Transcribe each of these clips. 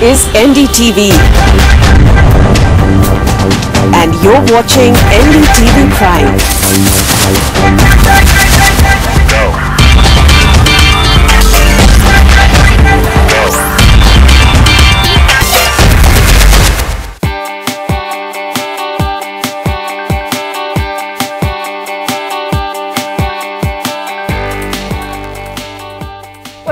is NDTV. And you're watching NDTV Prime.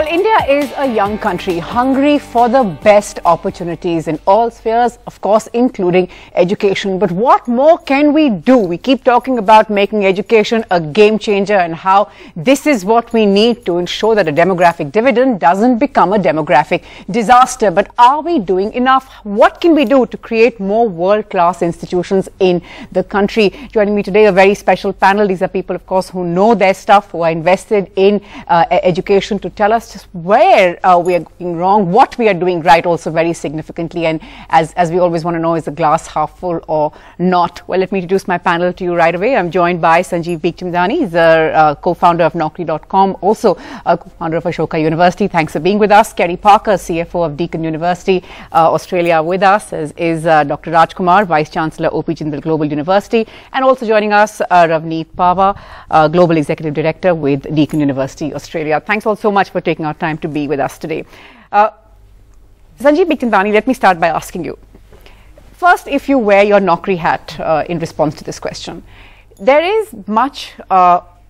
India is a young country hungry for the best opportunities in all spheres, of course, including education. But what more can we do? We keep talking about making education a game changer and how this is what we need to ensure that a demographic dividend doesn't become a demographic disaster. But are we doing enough? What can we do to create more world-class institutions in the country? Joining me today, a very special panel. These are people, of course, who know their stuff, who are invested in education, to tell us just where we are going wrong, what we are doing right also very significantly, and as we always want to know, is the glass half full or not? Well, let me introduce my panel to you right away. I'm joined by Sanjeev Bikhchandani. He's a co-founder of Naukri.com, also a co-founder of Ashoka University. Thanks for being with us. Kerry Parker, CFO of Deakin University, Australia, with us is Dr. Rajkumar, Vice-Chancellor, OP Jindal Global University, and also joining us, Ravneet Pava, Global Executive Director with Deakin University, Australia. Thanks all so much for taking our time to be with us today. Sanjeev Bikhchandani, let me start by asking you. First, if you wear your Naukri hat in response to this question, there is much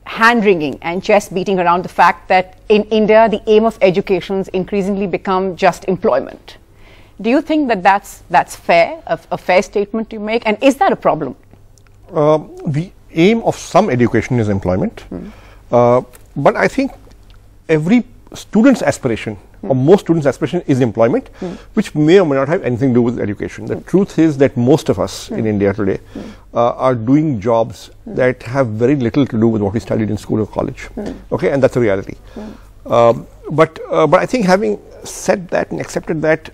hand-wringing and chest beating around the fact that in India, the aim of education has increasingly become just employment. Do you think that that's fair, a fair statement to make? And is that a problem? The aim of some education is employment. But I think every student's aspiration, or most students' aspiration, is employment, which may or may not have anything to do with education. The truth is that most of us in India today are doing jobs that have very little to do with what we studied in school or college. Okay, and that's a reality. But I think, having said that and accepted that,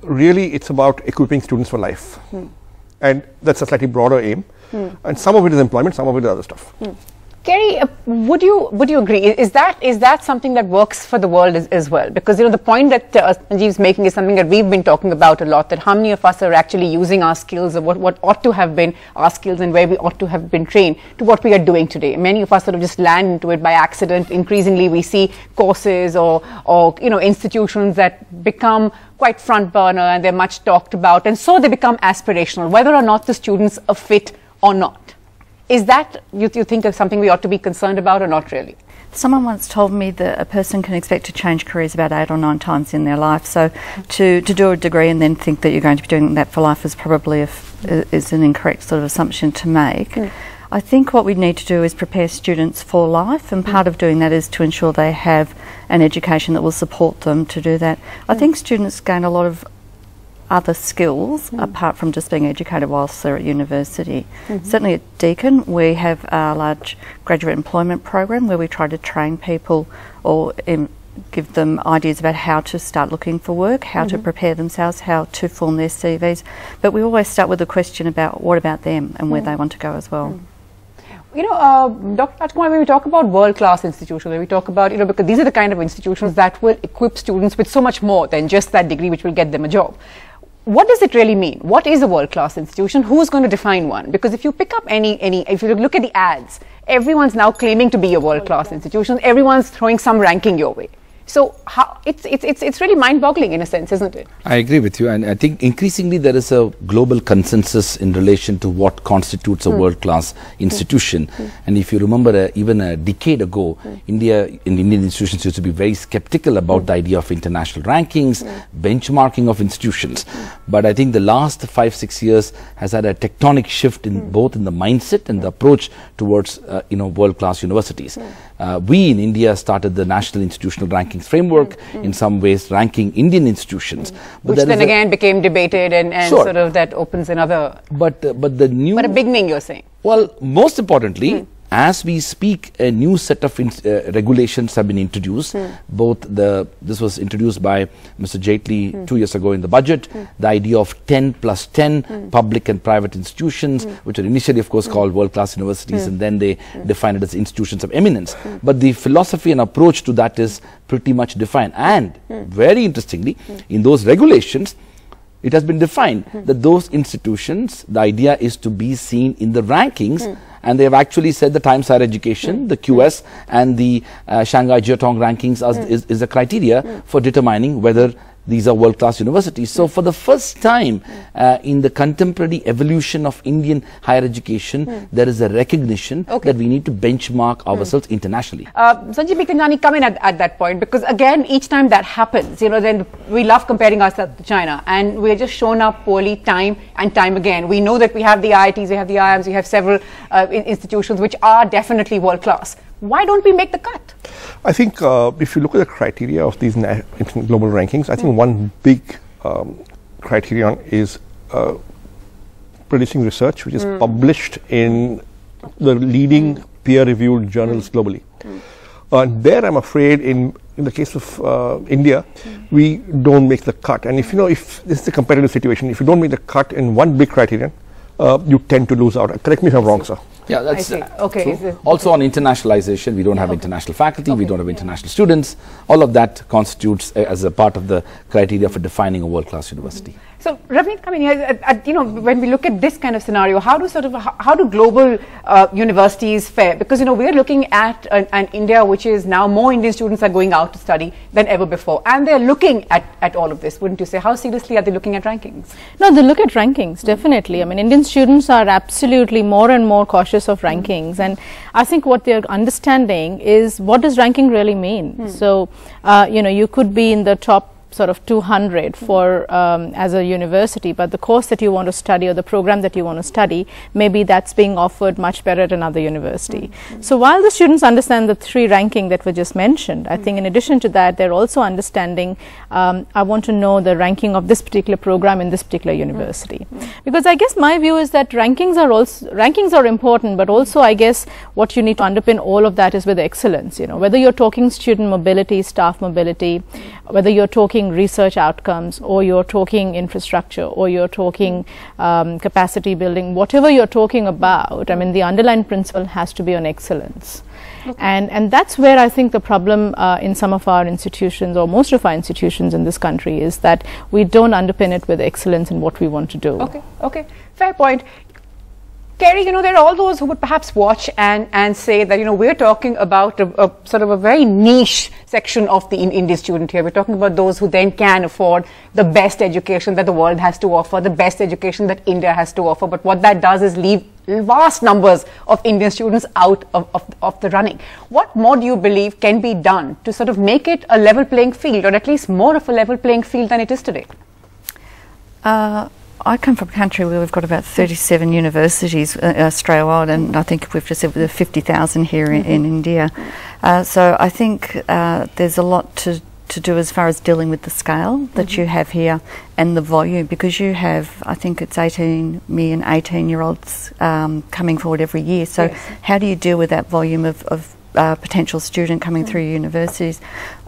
really it's about equipping students for life, and that's a slightly broader aim. And some of it is employment, some of it is other stuff. Kerry, would you agree? Is that something that works for the world as well? Because the point that Sanjeev is making is something that we've been talking about a lot. That how many of us are actually using our skills, or what ought to have been our skills, and where we ought to have been trained, to what we are doing today. Many of us sort of just land into it by accident. Increasingly, we see courses or institutions that become quite front burner, and they're much talked about, and so they become aspirational, whether or not the students are fit or not. Is that, you think, of something we ought to be concerned about, or not really? Someone once told me that a person can expect to change careers about 8 or 9 times in their life. So to do a degree and then think that you're going to be doing that for life is probably is an incorrect sort of assumption to make. I think what we need to do is prepare students for life, and part of doing that is to ensure they have an education that will support them to do that. I think students gain a lot of other skills apart from just being educated whilst they're at university. Certainly at Deakin, we have a large graduate employment program where we try to train people or give them ideas about how to start looking for work, how to prepare themselves, how to form their CVs. But we always start with a question about what about them and where they want to go as well. Dr. Rajkumar, when we talk about world-class institutions, when we talk about, because these are the kind of institutions that will equip students with so much more than just that degree which will get them a job. What does it really mean? What is a world-class institution? Who's going to define one? Because if you pick up if you look at the ads, everyone's now claiming to be a world-class institution. Everyone's throwing some ranking your way. So it's really mind-boggling in a sense, isn't it? I agree with you, and I think increasingly there is a global consensus in relation to what constitutes a world-class institution. And if you remember, even a decade ago, Indian institutions used to be very skeptical about the idea of international rankings, benchmarking of institutions. But I think the last 5-6 years has had a tectonic shift in both in the mindset and the approach towards world-class universities. We in India started the National Institutional Rankings Framework, in some ways ranking Indian institutions. Which then again became debated and sort of that opens another... But a beginning, you're saying? Well, most importantly, as we speak, a new set of regulations have been introduced. This was introduced by Mr. Jaitley 2 years ago in the budget. The idea of 10+10 public and private institutions, which were initially, of course, called world-class universities, and then they defined it as institutions of eminence. But the philosophy and approach to that is pretty much defined. And very interestingly, in those regulations, it has been defined that those institutions, the idea is to be seen in the rankings, and they have actually said the Times Higher Education, the QS, and the Shanghai Jiatong rankings is the criteria for determining whether these are world-class universities. So for the first time in the contemporary evolution of Indian higher education, there is a recognition that we need to benchmark ourselves internationally. Sanjeev Bikanjani, come in at that point, because again, each time that happens, you know, then we love comparing ourselves to China, and we're just shown up poorly time and time again. We know that we have the IITs, we have the IIMs, we have several institutions which are definitely world-class. Why don't we make the cut? I think if you look at the criteria of these global rankings, I think one big criterion is producing research which is published in the leading peer-reviewed journals globally. There, I'm afraid, in the case of India, we don't make the cut. And if you know, if this is a competitive situation, if you don't make the cut in one big criterion, you tend to lose out. Correct me if I'm wrong, sir. Yeah, that's okay. Also on internationalization, we don't have international faculty, we don't have international students. All of that constitutes as a part of the criteria for defining a world-class university. So, Ravneet, come in here. You know, when we look at this kind of scenario, how do global universities fare? Because, you know, we're looking at an India which is now more Indian students are going out to study than ever before, and they're looking at all of this, wouldn't you say? How seriously are they looking at rankings? No, they look at rankings, definitely. I mean, Indian students are absolutely more and more cautious of rankings, and I think what they're understanding is, what does ranking really mean? So, you know, you could be in the top sort of 200 for as a university, but the course that you want to study or the program that you want to study, maybe that's being offered much better at another university. So while the students understand the three ranking that were just mentioned, I think in addition to that, they're also understanding, I want to know the ranking of this particular program in this particular university. Because I guess my view is that rankings are important, but also I guess what you need to underpin all of that is with excellence. You know, whether you're talking student mobility, staff mobility, whether you're talking research outcomes, or you're talking infrastructure, or you're talking capacity building, whatever you're talking about, I mean, the underlying principle has to be on excellence. And that's where I think the problem in some of our institutions, or most of our institutions in this country, is that we don't underpin it with excellence in what we want to do. Okay, fair point. Kerry, you know, there are all those who would perhaps watch and say that, you know, we're talking about a sort of a very niche section of the Indian student here. We're talking about those who then can afford the best education that the world has to offer, the best education that India has to offer. But what that does is leave vast numbers of Indian students out of the running. What more do you believe can be done to sort of make it a level playing field, or at least more of a level playing field than it is today? I come from a country where we've got about 37 universities Australia-wide, and I think we've just said there are 50,000 here in India. So I think there's a lot to do as far as dealing with the scale that you have here and the volume, because you have, I think it's 18 million 18-year-olds coming forward every year. So how do you deal with that volume of potential student coming through universities?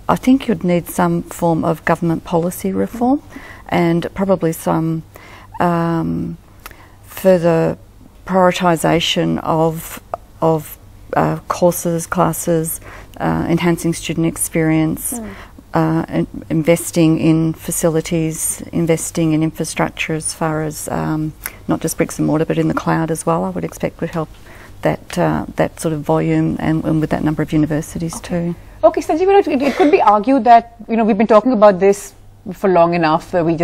I think you'd need some form of government policy reform, and probably some further prioritisation of courses, classes, enhancing student experience, investing in facilities, investing in infrastructure as far as not just bricks and mortar but in the cloud as well. I would expect would help that that sort of volume and with that number of universities too. Okay, Sanjeev, it could be argued that, you know, we've been talking about this for long enough. We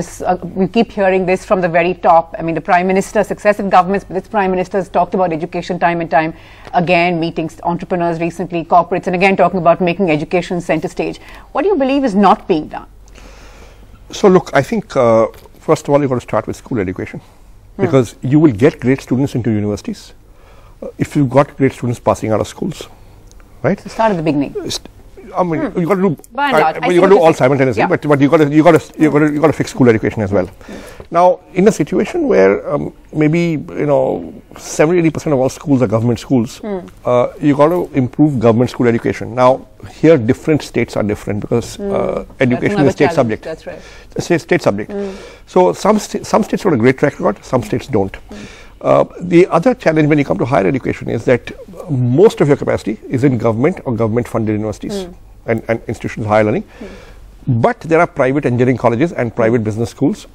keep hearing this from the very top. I mean, the Prime Minister, successive governments, but this Prime Minister has talked about education time and time again, meeting entrepreneurs recently, corporates, and again talking about making education center stage. What do you believe is not being done? So look, I think first of all, you've got to start with school education, because you will get great students into universities if you've got great students passing out of schools, right? So start at the beginning. I mean, you got to do. By and large, I you see got to do what all you're saying. simultaneously, Yeah. but you got to fix school education as well. Now, in a situation where maybe 70-80% of all schools are government schools, you got to improve government school education. Now, here different states are different because education is a state subject. That's right. It's a state subject. So some states have a great track record, some states don't. The other challenge when you come to higher education is that most of your capacity is in government or government-funded universities and institutions of higher learning. But there are private engineering colleges and private business schools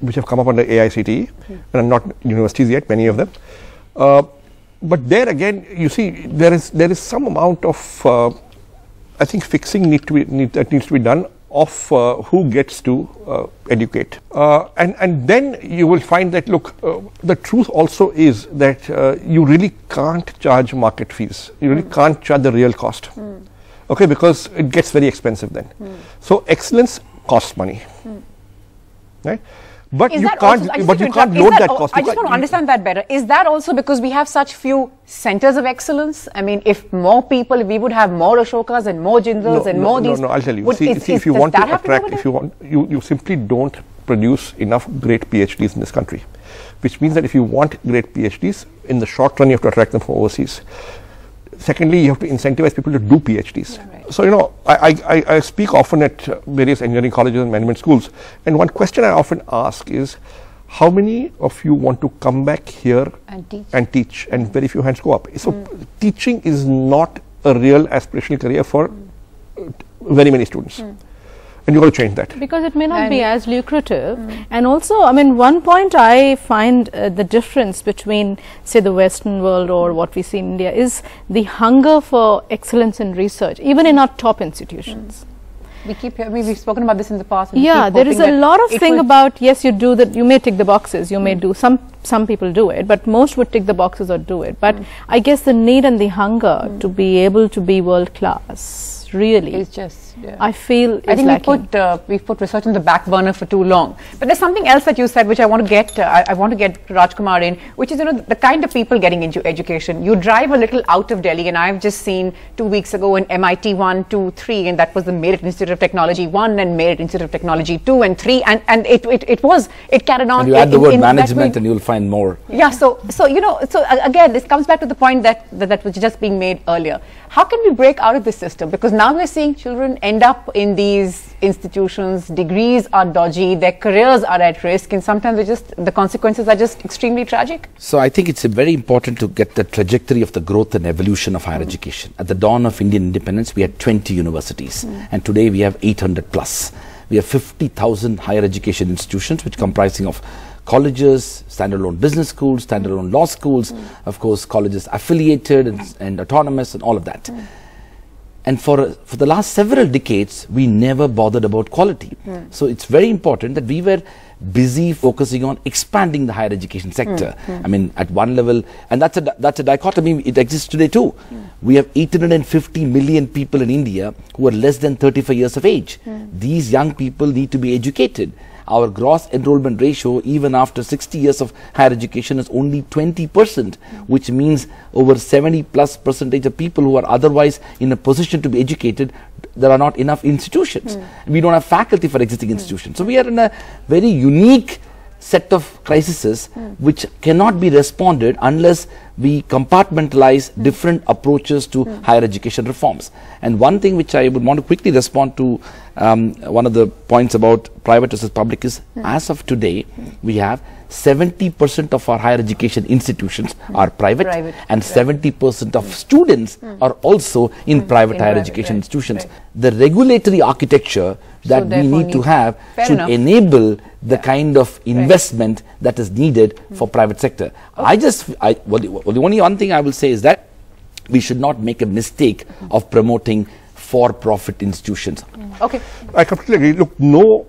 which have come up under AICTE and are not universities yet, many of them. But there again, you see, there is some amount of, I think, fixing that needs to be done of who gets to educate. And then you will find that, look, the truth also is that you really can't charge market fees. You really can't charge the real cost. Okay, because it gets very expensive then. So excellence costs money, right? But you can't load that cost. I just want to understand that better. Is that also because we have such few centers of excellence? I mean, if we would have more Ashokas and more Jindals and more these. No, I'll tell you. See, if you want to attract, you simply don't produce enough great PhDs in this country, which means that if you want great PhDs, in the short run, you have to attract them from overseas. Secondly, you have to incentivize people to do PhDs. Yeah, right. So, I speak often at various engineering colleges and management schools, and one question I often ask is, how many of you want to come back here and teach? And very few hands go up. So, teaching is not a real aspirational career for very many students. And you've got to change that. Because it may not be as lucrative. And also, I mean, one point I find the difference between, say, the Western world or what we see in India is the hunger for excellence in research, even in our top institutions. We've spoken about this in the past. Yeah, there is a lot of thing about, yes, you do that, you may tick the boxes, you may do, some people do it, but most would tick the boxes or do it. But I guess the need and the hunger to be able to be world class really is just, I feel I think we've put research on the back burner for too long. But there's something else that you said which I want to get I want to get Rajkumar in, which is the kind of people getting into education. You drive a little out of Delhi, and I've just seen 2 weeks ago in MIT 1, 2, 3, and that was the Merit Institute of Technology 1 and Merit Institute of Technology 2 and 3, and it carried on. And you add the word management and you'll find more. Yeah, so again, this comes back to the point that was just being made earlier. How can we break out of this system? Because now we're seeing children end up in these institutions, degrees are dodgy, their careers are at risk, and sometimes the consequences are just extremely tragic. So I think it's very important to get the trajectory of the growth and evolution of higher education. At the dawn of Indian independence, we had 20 universities, and today we have 800 plus. We have 50,000 higher education institutions, which comprising of colleges, standalone business schools, standalone law schools, of course colleges affiliated and autonomous and all of that. And for the last several decades, we never bothered about quality. So it's very important that we were busy focusing on expanding the higher education sector. I mean, at one level, and that's a dichotomy, it exists today too. We have 850 million people in India who are less than 35 years of age. These young people need to be educated. Our gross enrollment ratio, even after 60 years of higher education, is only 20%, which means over 70+% of people who are otherwise in a position to be educated, there are not enough institutions. We don't have faculty for existing institutions. So we are in a very unique set of crises which cannot be responded unless we compartmentalize different approaches to higher education reforms. And one thing which I would want to quickly respond to, one of the points about private versus public is, as of today, we have 70% of our higher education institutions are private, and 70% of students are also in private higher education institutions. The regulatory architecture that we need to have should enable the kind of investment that is needed for private sector. The only one thing I will say is that we should not make a mistake of promoting for-profit institutions. Okay, I completely agree. Look,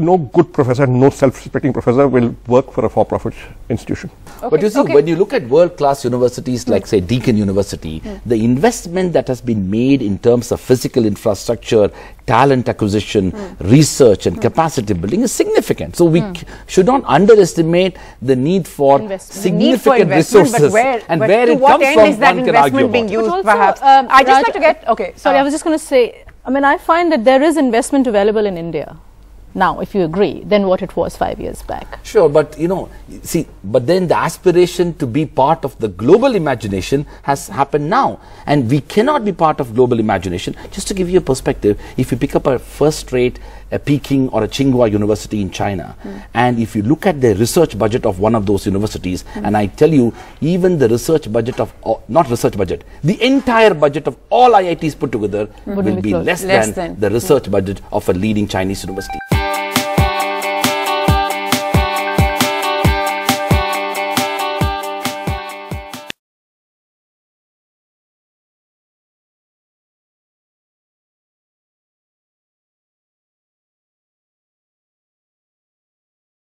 no good professor, no self-respecting professor will work for a for-profit institution. Okay. But you see, when you look at world-class universities like, say, Deakin University, the investment that has been made in terms of physical infrastructure, talent acquisition, research and capacity building is significant. So we should not underestimate the need for significant resources, and where it comes from, is that investment being used, also, perhaps. I just like to get, sorry, I was just going to say, I mean, I find that there is investment available in India now, if you agree, than what it was 5 years back. Sure, but you know, see, but then the aspiration to be part of the global imagination has happened now, and we cannot be part of global imagination. Just to give you a perspective, if you pick up a first-rate a Peking or a Tsinghua university in China, and if you look at the research budget of one of those universities, and I tell you, even the research budget of, not research budget, the entire budget of all IITs put together will be less than the research budget of a leading Chinese university.